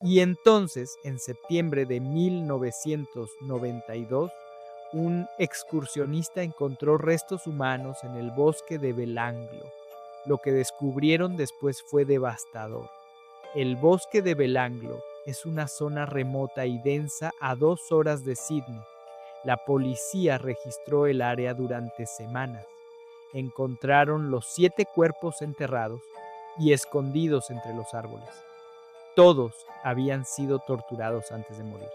Y entonces, en septiembre de 1992, un excursionista encontró restos humanos en el bosque de Belanglo. Lo que descubrieron después fue devastador. El bosque de Belanglo es una zona remota y densa a 2 horas de Sydney. La policía registró el área durante semanas. Encontraron los 7 cuerpos enterrados y escondidos entre los árboles. Todos habían sido torturados antes de morir.